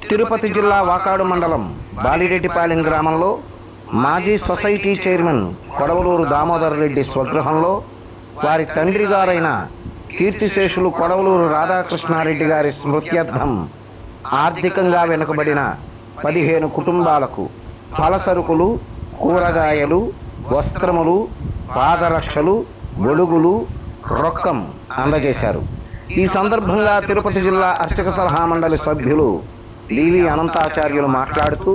తిరుపతి జిల్లా వాకాడు మండలం బాలిరెడ్డిపాలెం గ్రామంలో మాజీ సొసైటీ చైర్మన్ కొడవలూరు దామోదర్ రెడ్డి స్వగృహంలో వారి తండ్రి గారైన కీర్తిశేషులు కొడవలూరు రాధాకృష్ణారెడ్డి గారి స్మృత్యర్థం ఆర్థికంగా వెనుకబడిన 15 కుటుంబాలకు ఫలసరుకులు, కూరగాయలు, వస్త్రములు, పాదరక్షలు, గొడుగులు, రొక్కం అందజేశారు. ఈ సందర్భంగా తిరుపతి జిల్లా అర్చక సలహా మండలి సభ్యులు డివి అనంతాచార్యులు మాట్లాడుతూ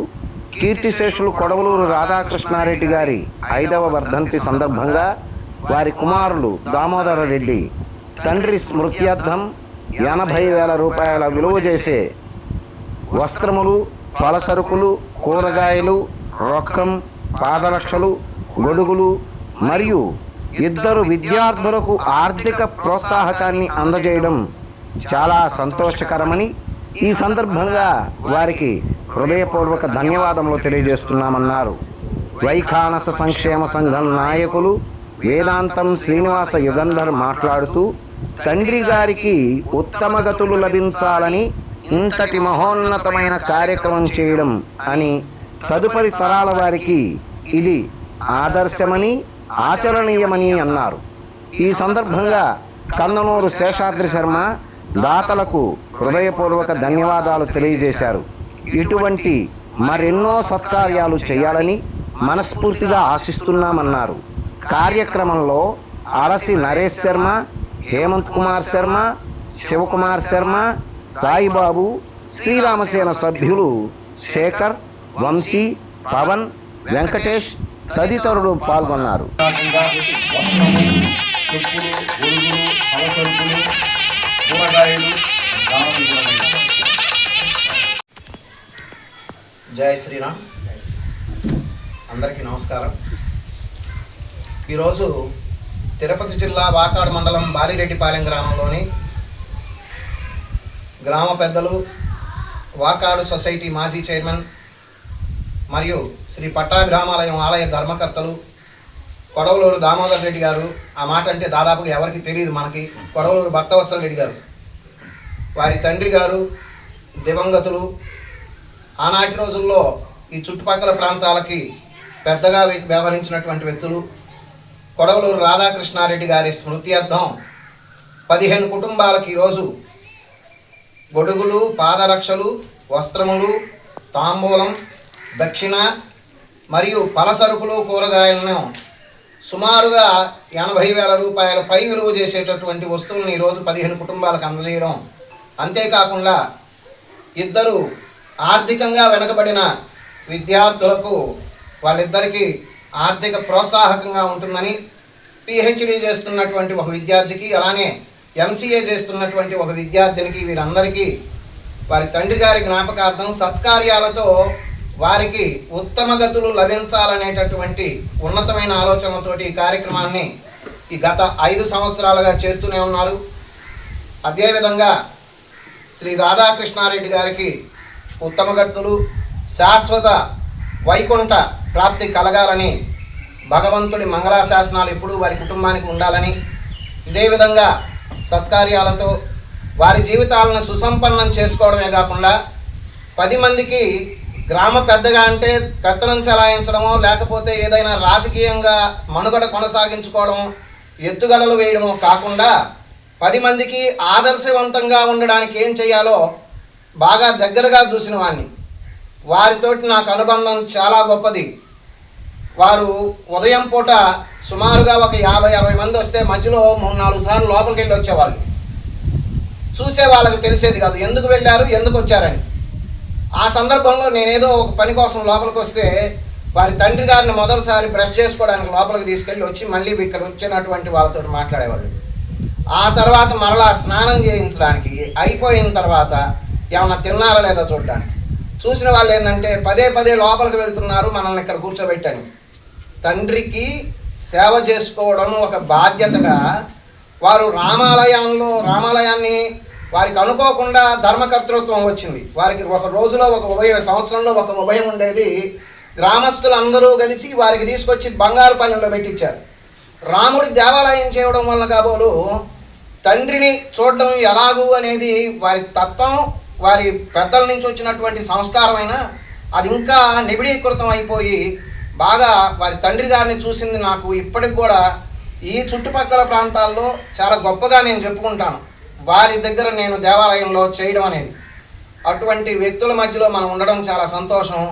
కీర్తిశేషులు కొడవలూరు రాధాకృష్ణారెడ్డి గారి 5వ వర్ధంతి సందర్భంగా వారి కుమారులు దామోదర రెడ్డి తండ్రి స్మృత్యర్థం 80,000 రూపాయల విలువ చేసే వస్త్రములు, ఫలసరుకులు, కూరగాయలు, రొక్కం, పాదరక్షలు, గొడుగులు మరియు 2 విద్యార్థులకు ఆర్థిక ప్రోత్సాహకాన్ని అందజేయడం చాలా సంతోషకరమని, ఈ సందర్భంగా వారికి హృదయపూర్వక ధన్యవాదములు తెలియజేస్తున్నామన్నారు. వైఖానస సంక్షేమ సంఘం నాయకులు వేదాంతం శ్రీనివాస యుగంధర్ మాట్లాడుతూ తండ్రి గారికి ఉత్తమ గతులు లభించాలని ఇంతటి మహోన్నతమైన కార్యక్రమం చేయడం అని, తదుపరి తరాల వారికి ఇది ఆదర్శమని, ఆచరణీయమని అన్నారు. ఈ సందర్భంగా కందనూరు శేషాద్రి శర్మ దాతలకు హృదయపూర్వక ధన్యవాదాలు తెలియజేశారు. ఇటువంటి మరెన్నో సత్కార్యాలు చేయాలని మనస్ఫూర్తిగా ఆశిస్తున్నామన్నారు. కార్యక్రమంలో అరసి నరేష్ శర్మ, హేమంత్ కుమార్ శర్మ, శివకుమార్ శర్మ, సాయిబాబు, శ్రీరామసేన సభ్యులు శేఖర్, వంశీ, పవన్, వెంకటేష్ తదితరులు పాల్గొన్నారు. జై శ్రీరామ్. అందరికీ నమస్కారం. ఈరోజు తిరుపతి జిల్లా వాకాడు మండలం బాలిరెడ్డిపాలెం గ్రామంలోని గ్రామ పెద్దలు, వాకాడు సొసైటీ మాజీ చైర్మన్ మరియు శ్రీ పట్టాభిరామాలయం ఆలయ ధర్మకర్తలు కొడవలూరు దామోదర్ రెడ్డి గారు, ఆ మాట అంటే దాదాపుగా ఎవరికి తెలియదు మనకి, కొడవలూరు భక్తవత్సల రెడ్డి గారు, వారి తండ్రి గారు దివంగతులు. ఆనాటి రోజుల్లో ఈ చుట్టుపక్కల ప్రాంతాలకి పెద్దగా వ్యవహరించినటువంటి వ్యక్తులు. కొడవలూరు రాధాకృష్ణారెడ్డి గారి స్మృత్యర్థం 15 కుటుంబాలకి ఈరోజు గొడుగులు, పాదరక్షలు, వస్త్రములు, తాంబూలం, దక్షిణ మరియు పలసరుకులు, కూరగాయలను సుమారుగా 80,000 రూపాయల పై విలువ చేసేటటువంటి వస్తువులను ఈరోజు 15 కుటుంబాలకు అందజేయడం, అంతేకాకుండా 2 ఆర్థికంగా వెనుకబడిన విద్యార్థులకు వాళ్ళిద్దరికీ ఆర్థిక ప్రోత్సాహకంగా ఉంటుందని, పిహెచ్డి చేస్తున్నటువంటి ఒక విద్యార్థికి, అలానే ఎంసీఏ చేస్తున్నటువంటి ఒక విద్యార్థినికి, వీరందరికీ వారి తండ్రి గారి జ్ఞాపకార్థం సత్కార్యాలతో వారికి ఉత్తమ గతులు లభించాలనేటటువంటి ఉన్నతమైన ఆలోచనలతోటి ఈ కార్యక్రమాన్ని ఈ గత 5 సంవత్సరాలుగా చేస్తూనే ఉన్నారు. అదేవిధంగా శ్రీ రాధాకృష్ణారెడ్డి గారికి ఉత్తమ గతులు, శాశ్వత వైకుంఠ ప్రాప్తి కలగాలని, భగవంతుడి మంగళాశాసనాలు ఎప్పుడూ వారి కుటుంబానికి ఉండాలని, ఇదే విధంగా సత్కార్యాలతో వారి జీవితాలను సుసంపన్నం చేసుకోవడమే కాకుండా 10 మందికి గ్రామ పెద్దగా అంటే పెత్తనం చెలాయించడమో, లేకపోతే ఏదైనా రాజకీయంగా మనుగడ కొనసాగించుకోవడమో, ఎత్తుగడలు వేయడమో కాకుండా 10 మందికి ఆదర్శవంతంగా ఉండడానికి ఏం చేయాలో బాగా దగ్గరగా చూసిన వాడిని. వారితోటి నాకు అనుబంధం చాలా గొప్పది. వారు ఉదయం పూట సుమారుగా ఒక 50-60 మంది వస్తే మధ్యలో 3-4 సార్లు లోపలికి వెళ్ళి వచ్చేవాళ్ళు. చూసే వాళ్ళకి తెలిసేది కాదు ఎందుకు వెళ్ళారు, ఎందుకు వచ్చారని. ఆ సందర్భంలో నేనేదో ఒక పని కోసం లోపలికి వస్తే వారి తండ్రి గారిని మొదటిసారి బ్రష్ చేసుకోవడానికి లోపలికి తీసుకెళ్ళి వచ్చి మళ్ళీ ఇక్కడ వచ్చినటువంటి వాళ్ళతో మాట్లాడేవాళ్ళు. ఆ తర్వాత మరలా స్నానం చేయించడానికి అయిపోయిన తర్వాత ఏమన్నా తిన్నారా లేదా చూడడానికి. చూసిన వాళ్ళు ఏంటంటే పదే లోపలికి వెళ్తున్నారు, మనల్ని ఇక్కడ కూర్చోబెట్టని. తండ్రికి సేవ చేసుకోవడం ఒక బాధ్యతగా వారు రామాలయాన్ని వారికి అనుకోకుండా ధర్మకర్తృత్వం వచ్చింది. వారికి ఒక రోజులో ఒక ఉభయం, సంవత్సరంలో ఒక ఉభయం ఉండేది. గ్రామస్తులందరూ కలిసి వారికి తీసుకొచ్చి బంగారుపాలెంలో పెట్టించారు. రాముడి దేవాలయం చేయడం వలన కాబోలు తండ్రిని చూడడం ఎలాగూ అనేది వారి తత్వం, వారి పెద్దల నుంచి వచ్చినటువంటి సంస్కారమైన అది ఇంకా నిబిడీకృతం అయిపోయి బాగా వారి తండ్రి గారిని చూసింది నాకు ఇప్పటికి కూడా ఈ చుట్టుపక్కల ప్రాంతాల్లో చాలా గొప్పగా నేను చెప్పుకుంటాను. వారి దగ్గర నేను దేవాలయంలో చేయడం అనేది, అటువంటి వ్యక్తుల మధ్యలో మనం ఉండడం చాలా సంతోషం.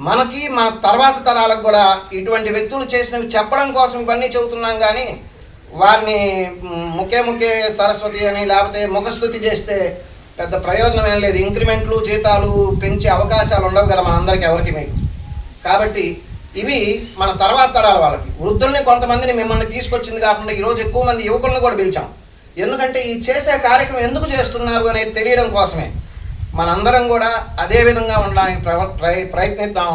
మనకి మన తర్వాత తరాలకు కూడా ఇటువంటి వ్యక్తులు చేసినవి చెప్పడం కోసం ఇవన్నీ చెబుతున్నాం. కానీ వారిని ముఖే సరస్వతి అని లేకపోతే ముఖస్థుతి చేస్తే పెద్ద ప్రయోజనం ఏం లేదు. ఇంక్రిమెంట్లు జీతాలు పెంచే అవకాశాలు ఉండవు కదా మనందరికీ, ఎవరికి మీకు. కాబట్టి ఇవి మన తర్వాత తరాల వాళ్ళకి. వృద్ధుల్ని కొంతమందిని మిమ్మల్ని తీసుకొచ్చింది కాకుండా ఈరోజు ఎక్కువ మంది యువకులను కూడా పిలిచాం. ఎందుకంటే ఈ చేసే కార్యక్రమం ఎందుకు చేస్తున్నారు అనేది తెలియడం కోసమే. మనందరం కూడా అదే విధంగా ఉండడానికి ప్రయత్నిద్దాం.